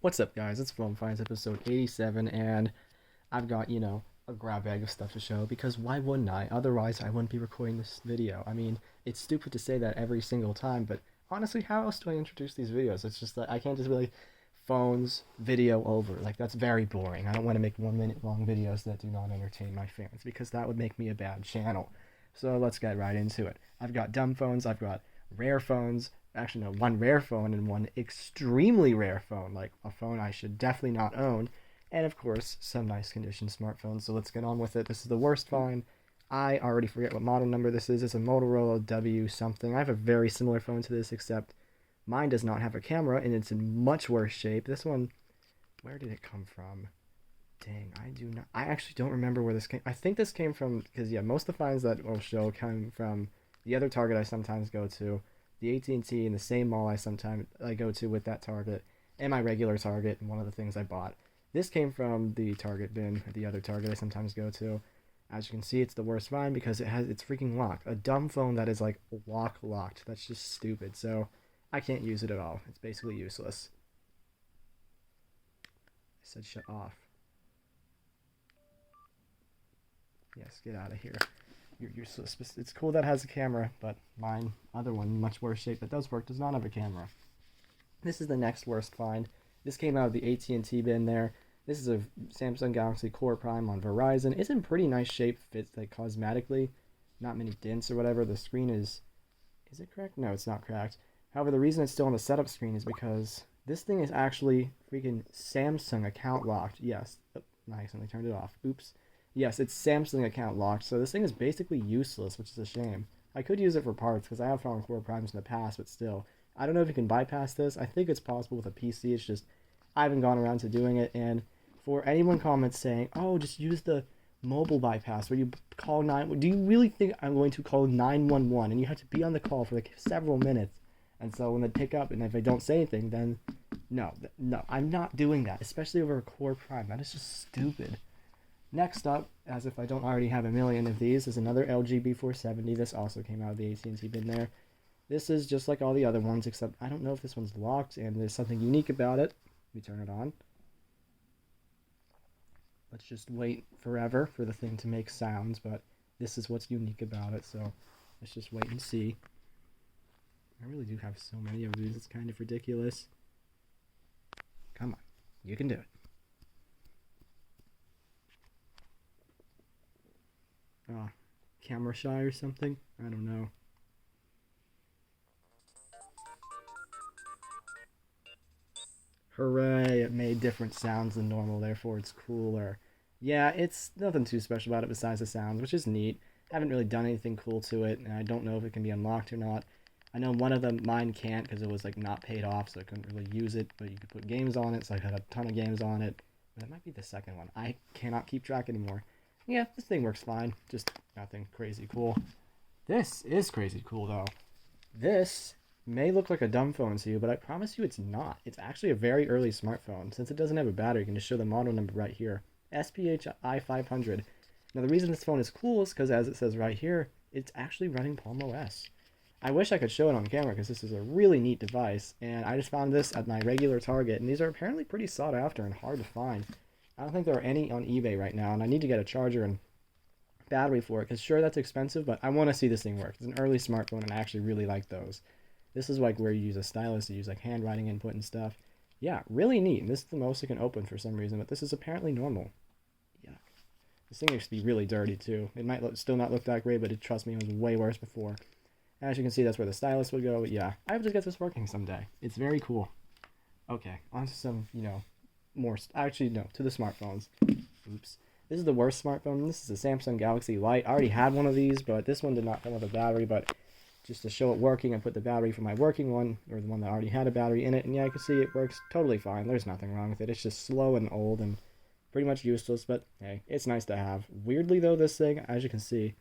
What's up, guys? It's Phone Finds episode 87, and I've got, a grab bag of stuff to show because why wouldn't I? Otherwise, I wouldn't be recording this video. I mean, it's stupid to say that every single time, but honestly, how else do I introduce these videos? It's just that I can't just be like, phones, video over. Like, that's very boring. I don't want to make 1 minute long videos that do not entertain my fans because that would make me a bad channel. So let's get right into it. I've got dumb phones, I've got rare phones, actually no, one rare phone and one extremely rare phone, like a phone I should definitely not own, and of course some nice condition smartphones. So let's get on with it. This is the worst phone. I already forget what model number this is. It's a Motorola W something. I have a very similar phone to this, except mine does not have a camera and it's in much worse shape. This one, where did it come from? Dang, I actually don't remember where this came. I think this came from, because yeah, most of the finds that will show come from the other Target I sometimes go to, the AT&T, and the same mall I go to with that Target, and my regular Target, and one of the things I bought. This came from the Target bin at the other Target I sometimes go to. As you can see, it's the worst find because it's freaking locked. A dumb phone that is like locked. That's just stupid. So I can't use it at all. It's basically useless. I said shut off. Yes, get out of here. You're so it's cool that it has a camera, but mine, other one, much worse shape that does work, does not have a camera. This is the next worst find. This came out of the AT&T bin there. This is a Samsung Galaxy Core Prime on Verizon. It's in pretty nice shape, fits like cosmetically. Not many dents or whatever. The screen is it cracked? No, it's not cracked. However, the reason it's still on the setup screen is because this thing is actually freaking Samsung account locked. Yes. Oh, I accidentally turned it off. Oops. Yes, it's Samsung account locked, so this thing is basically useless, which is a shame. I could use it for parts, because I have found Core Primes in the past, but still. I don't know if you can bypass this. I think it's possible with a PC, it's just, I haven't gone around to doing it, and for anyone comments saying, oh, just use the mobile bypass, where you call 9... Do you really think I'm going to call 911, and you have to be on the call for like several minutes, and so when they pick up, and if I don't say anything, then, no, I'm not doing that, especially over a Core Prime. That is just stupid. Next up, as if I don't already have a million of these, is another LG B470. This also came out of the AT&T bin there. This is just like all the other ones, except I don't know if this one's locked, and there's something unique about it. Let me turn it on. Let's just wait forever for the thing to make sounds, but this is what's unique about it, so let's just wait and see. I really do have so many of these, it's kind of ridiculous. Come on, you can do it. Camera shy or something? I don't know. Hooray, it made different sounds than normal, therefore it's cooler. Yeah, it's nothing too special about it besides the sounds, which is neat. Haven't really done anything cool to it, and I don't know if it can be unlocked or not. I know one of them, mine can't, because it was like not paid off, so I couldn't really use it, but you could put games on it, so I had a ton of games on it. But that might be the second one. I cannot keep track anymore. Yeah, this thing works fine. Just nothing crazy cool. This is crazy cool, though. This may look like a dumb phone to you, but I promise you it's not. It's actually a very early smartphone. Since it doesn't have a battery, you can just show the model number right here. SPH i500. Now, the reason this phone is cool is because, as it says right here, it's actually running Palm OS. I wish I could show it on camera because this is a really neat device, and I just found this at my regular Target, and these are apparently pretty sought after and hard to find. I don't think there are any on eBay right now, and I need to get a charger and battery for it, because sure, that's expensive, but I want to see this thing work. It's an early smartphone, and I actually really like those. This is like where you use a stylus to use like handwriting input and stuff. Yeah, really neat, and this is the most it can open for some reason, but this is apparently normal. Yeah. This thing used to be really dirty, too. It might still not look that great, but trust me, it was way worse before. As you can see, that's where the stylus would go, but yeah, I hope to get this working someday. It's very cool. Okay, on to some, more, actually, no, to the smartphones. Oops. This is the worst smartphone. This is a Samsung Galaxy Lite. I already had one of these, but this one did not come with a battery, but just to show it working, I put the battery for my working one, or the one that already had a battery in it, and yeah, I can see it works totally fine. There's nothing wrong with it. It's just slow and old and pretty much useless, but hey, it's nice to have. Weirdly, though, this thing, as you can see,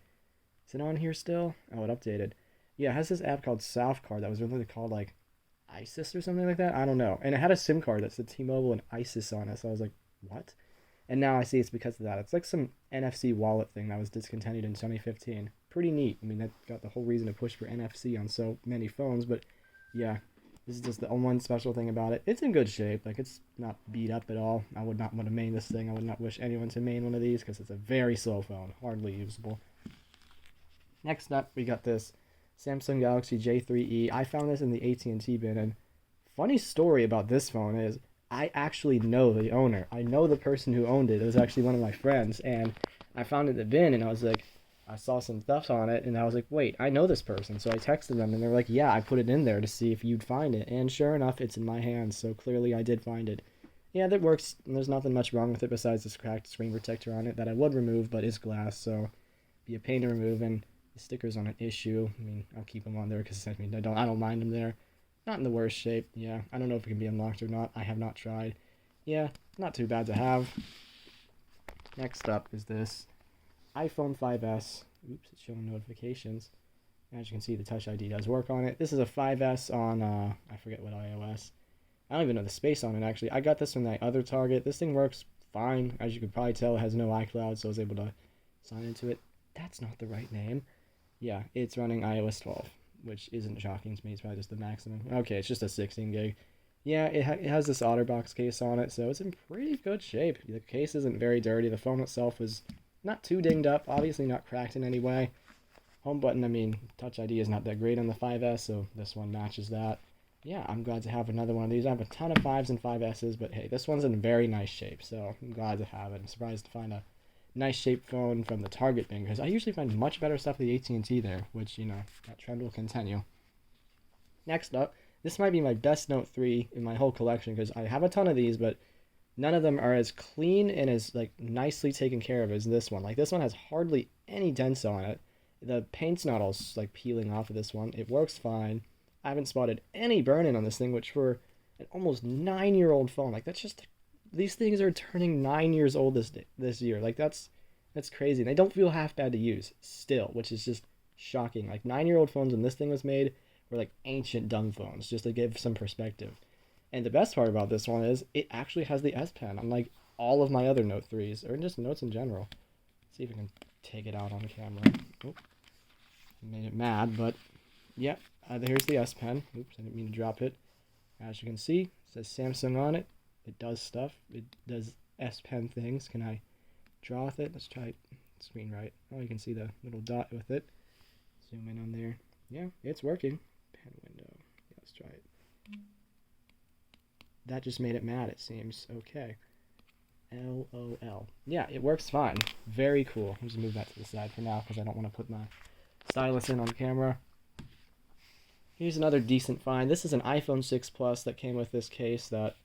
is it on here still? Oh, it updated. Yeah, it has this app called Southcard that was really called, like, ISIS or something like that. I don't know. And it had a SIM card that said T-Mobile and ISIS on it, so I was like, what? And now I see it's because of that. It's like some NFC wallet thing that was discontinued in 2015. Pretty neat. I mean, that got the whole reason to push for NFC on so many phones, but yeah. This is just the one special thing about it. It's in good shape. Like, it's not beat up at all. I would not want to main this thing. I would not wish anyone to main one of these because it's a very slow phone. Hardly usable. Next up, we got this Samsung Galaxy J3E. I found this in the AT&T bin, and funny story about this phone is I actually know the owner. I know the person who owned it. It was actually one of my friends, and I found it in the bin, and I was like, I saw some stuff on it, and I was like, wait, I know this person. So I texted them, and they were like, yeah, I put it in there to see if you'd find it. And sure enough, it's in my hands, so clearly I did find it. Yeah, that works. There's nothing much wrong with it besides this cracked screen protector on it that I would remove, but it's glass, so be a pain to remove, and the stickers on an issue. I mean, I'll keep them on there because I mean, I don't mind them there. Not in the worst shape. Yeah, I don't know if it can be unlocked or not. I have not tried. Yeah, not too bad to have. Next up is this iPhone 5S. Oops, it's showing notifications. As you can see, the Touch ID does work on it. This is a 5S on, I forget what iOS. I don't even know the space on it, actually. I got this from that other Target. This thing works fine. As you can probably tell, it has no iCloud, so I was able to sign into it. That's not the right name. Yeah, it's running iOS 12, which isn't shocking to me. It's probably just the maximum. Okay, it's just a 16 gig. Yeah, it has this OtterBox case on it, so it's in pretty good shape. The case isn't very dirty. The phone itself is not too dinged up, obviously not cracked in any way. Home button, I mean, Touch ID is not that great on the 5S, so this one matches that. Yeah, I'm glad to have another one of these. I have a ton of 5s and 5Ss, but hey, this one's in very nice shape, so I'm glad to have it. I'm surprised to find a nice shaped phone from the Target bin, because I usually find much better stuff at the AT&T there, which, you know, that trend will continue. Next up, this might be my best Note 3 in my whole collection, because I have a ton of these, but none of them are as clean and as, like, nicely taken care of as this one. Like, this one has hardly any dents on it. The paint's not all, like, peeling off of this one. It works fine. I haven't spotted any burn-in on this thing, which for an almost 9-year-old phone, like, that's just... These things are turning 9 years old this year. Like, that's crazy. And they don't feel half bad to use still, which is just shocking. Like, 9-year-old phones when this thing was made were like ancient dumb phones, just to give some perspective. And the best part about this one is it actually has the S Pen, unlike all of my other Note 3s, or just Notes in general. Let's see if we can take it out on camera. Oop. Made it mad, but yeah, here's the S Pen. Oops, I didn't mean to drop it. As you can see, it says Samsung on it. It does stuff. It does S Pen things. Can I draw with it? Let's try screen right. Oh, you can see the little dot with it. Zoom in on there. Yeah, it's working. Pen window. Yeah, let's try it. That just made it mad, it seems. Okay. LOL. Yeah, it works fine. Very cool. I'll just move that to the side for now because I don't want to put my stylus in on camera. Here's another decent find. This is an iPhone 6 Plus that came with this case that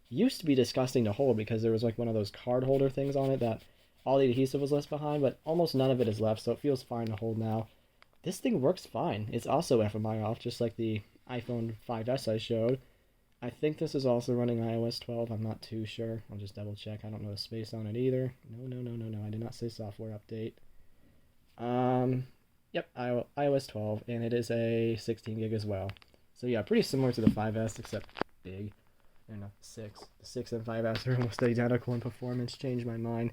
used to be disgusting to hold because there was like one of those card holder things on it that all the adhesive was left behind, but almost none of it is left, so it feels fine to hold now. This thing works fine. It's also FMI off, just like the iPhone 5S I showed. I think this is also running iOS 12. I'm not too sure. I'll just double check. I don't know the space on it either. No. I did not say software update. Yep, iOS 12, and it is a 16 gig as well. So yeah, pretty similar to the 5S, except big. And the 6. The 6 and 5S are almost identical in performance. Changed my mind.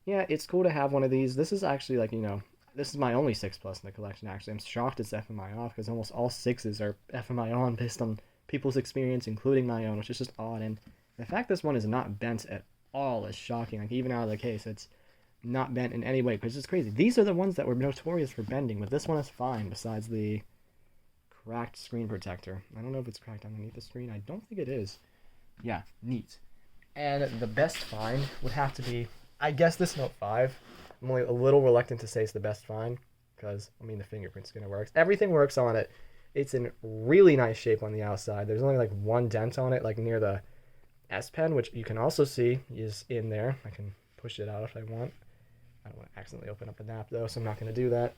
Yeah, it's cool to have one of these. This is actually like, you know, this is my only 6 Plus in the collection, actually. I'm shocked it's FMI off, because almost all 6s are FMI on based on people's experience, including my own, which is just odd. And the fact this one is not bent at all is shocking. Like, even out of the case, it's not bent in any way, because it's crazy. These are the ones that were notorious for bending, but this one is fine, besides the cracked screen protector. I don't know if it's cracked underneath the screen. I don't think it is. Yeah, neat. And the best find would have to be, I guess, this Note 5. I'm only a little reluctant to say it's the best find, because, I mean, the fingerprint scanner works. Everything works on it. It's in really nice shape on the outside. There's only like one dent on it, like near the S Pen, which you can also see is in there. I can push it out if I want. I don't want to accidentally open up an app though, so I'm not going to do that.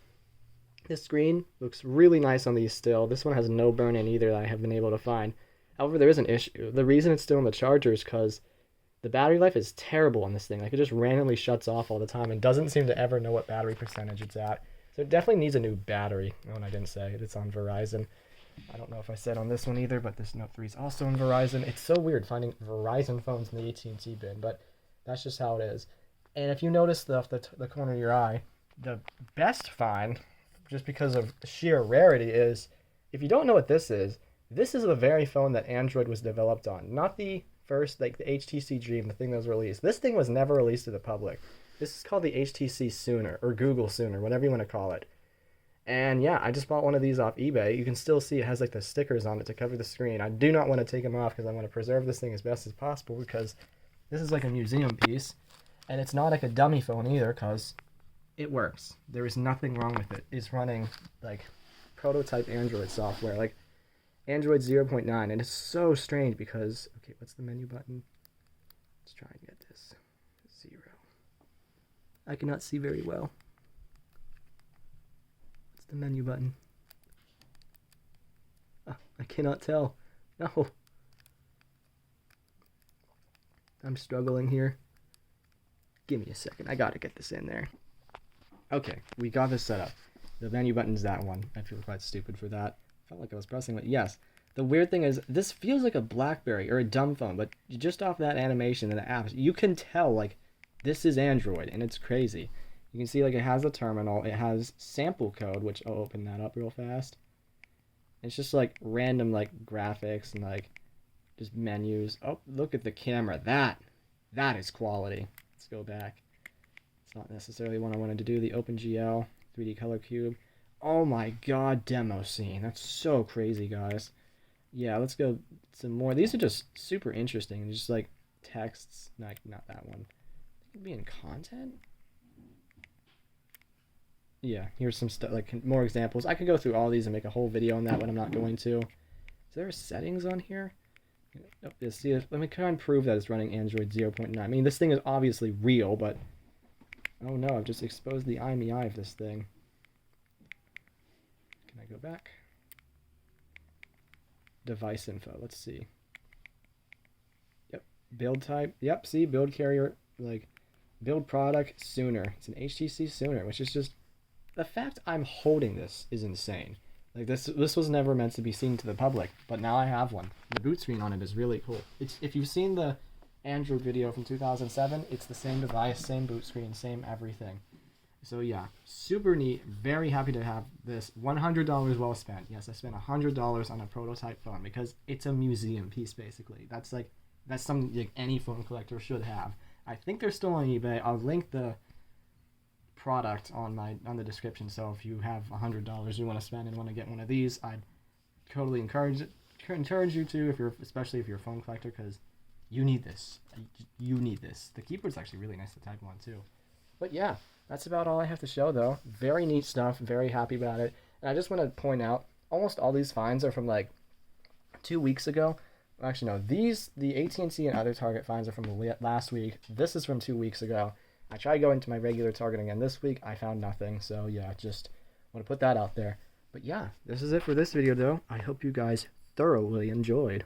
This screen looks really nice on these still. This one has no burn-in either that I have been able to find. However, there is an issue. The reason it's still in the charger is because the battery life is terrible on this thing. Like, it just randomly shuts off all the time and doesn't seem to ever know what battery percentage it's at. So it definitely needs a new battery. Oh, and I didn't say it. It's on Verizon. I don't know if I said on this one either, but this Note 3 is also on Verizon. It's so weird finding Verizon phones in the AT&T bin, but that's just how it is. And if you notice the corner of your eye, the best find, just because of sheer rarity, is if you don't know what this is, This is the very phone that Android was developed on, not the first, like the HTC Dream, the thing that was released. This thing was never released to the public. This is called the HTC Sooner, or Google Sooner, whatever you want to call it. And yeah, I just bought one of these off eBay. You can still see it has like the stickers on it to cover the screen. I do not want to take them off because I want to preserve this thing as best as possible, because this is like a museum piece. And it's not like a dummy phone either, because it works. There is nothing wrong with it. It's running like prototype Android software, like Android 0.9. And it's so strange because, okay, what's the menu button? Let's try and get this. 0. I cannot see very well. The menu button. Oh, I cannot tell. No. I'm struggling here. Give me a second. I gotta get this in there. Okay, we got this set up. The menu button's that one. I feel quite stupid for that. Felt like I was pressing it. Yes. The weird thing is, this feels like a BlackBerry or a dumb phone, but just off that animation and the apps, you can tell, like, this is Android, and it's crazy. You can see, like, it has a terminal. It has sample code, which I'll open that up real fast. It's just, like, random, like, graphics and, like, just menus. Oh, look at the camera. That is quality. Let's go back. It's not necessarily what I wanted to do. The OpenGL 3D Color Cube. Oh, my God, demo scene. That's so crazy, guys. Yeah, let's go some more. These are just super interesting. Just, like, texts. Not that one. It could be in content? Yeah, here's some stuff, like more examples. I could go through all these and make a whole video on that, but I'm not going to. Is there settings on here? Nope, see, let me try and prove that it's running Android 0.9. I mean, this thing is obviously real, but oh no, I've just exposed the IMEI of this thing. Can I go back? Device info. Let's see. Yep, build type. Yep, see, build carrier, like build product Sooner. It's an HTC Sooner, which is just. The fact I'm holding this is insane. Like this was never meant to be seen to the public, but now I have one. The boot screen on it is really cool. If you've seen the Android video from 2007, it's the same device, same boot screen, same everything. So yeah, super neat. Very happy to have this. $100 well spent. Yes, I spent $100 on a prototype phone because it's a museum piece basically. That's something like any phone collector should have. I think they're still on eBay. I'll link the product on the description, so if you have $100 you want to spend and want to get one of these, I'd totally encourage you to, especially if you're a phone collector, because you need this. The keyboard's actually really nice to type on too. But yeah, that's about all I have to show though. Very neat stuff, very happy about it. And I just want to point out, almost all these finds are from like 2 weeks ago. Actually no, the AT&T and other Target finds are from last week. This is from 2 weeks ago. I tried going to my regular Target again this week. I found nothing. So yeah, just want to put that out there. But yeah, this is it for this video though. I hope you guys thoroughly enjoyed.